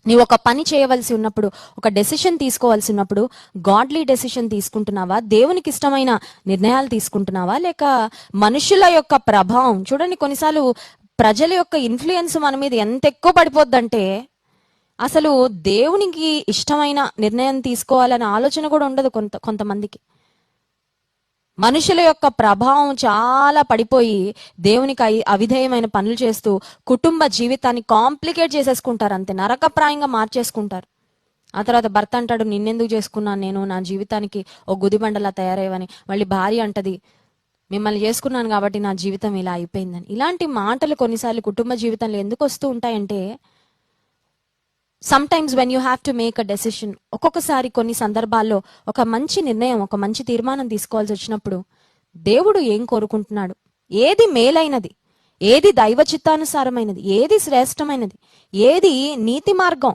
నీవు ఒక పని చేయవలసి ఉన్నప్పుడు, ఒక డెసిషన్ తీసుకోవాల్సి ఉన్నప్పుడు గాడ్లీ డెసిషన్ తీసుకుంటున్నావా, దేవునికి ఇష్టమైన నిర్ణయాలు తీసుకుంటున్నావా, లేక మనుషుల యొక్క ప్రభావం? చూడండి, కొన్నిసార్లు ప్రజల యొక్క ఇన్ఫ్లుయెన్స్ మన మీద ఎంత ఎక్కువ పడిపోద్దంటే అసలు దేవునికి ఇష్టమైన నిర్ణయం తీసుకోవాలనే ఆలోచన కూడా ఉండదు కొంతమందికి. మనుషుల యొక్క ప్రభావం చాలా పడిపోయి దేవునికి అవిధేయమైన పనులు చేస్తూ కుటుంబ జీవితాన్ని కాంప్లికేట్ చేసేసుకుంటారు, అంతే నరకప్రాయంగా మార్చేసుకుంటారు. ఆ తర్వాత భర్త అంటాడు, నిన్నెందుకు చేసుకున్నాను నేను, నా జీవితానికి ఒక గుదిబండలా తయారయ్యవని. మళ్ళీ భార్య అంటది, మిమ్మల్ని చేసుకున్నాను కాబట్టి నా జీవితం ఇలా అయిపోయిందని. ఇలాంటి మాటలు కొన్నిసార్లు కుటుంబ జీవితంలో ఎందుకు వస్తూ ఉంటాయంటే, sometimes when you have to make a decision, ఒక్కొక్కసారి కొన్ని సందర్భాల్లో ఒక మంచి నిర్ణయం, ఒక మంచి తీర్మానం తీసుకోవాల్సి వచ్చినప్పుడు దేవుడు ఏం కోరుకుంటున్నాడు, ఏది మేలైనది, ఏది దైవ చిత్తానుసారమైనది, ఏది శ్రేష్టమైనది, ఏది నీతి మార్గం,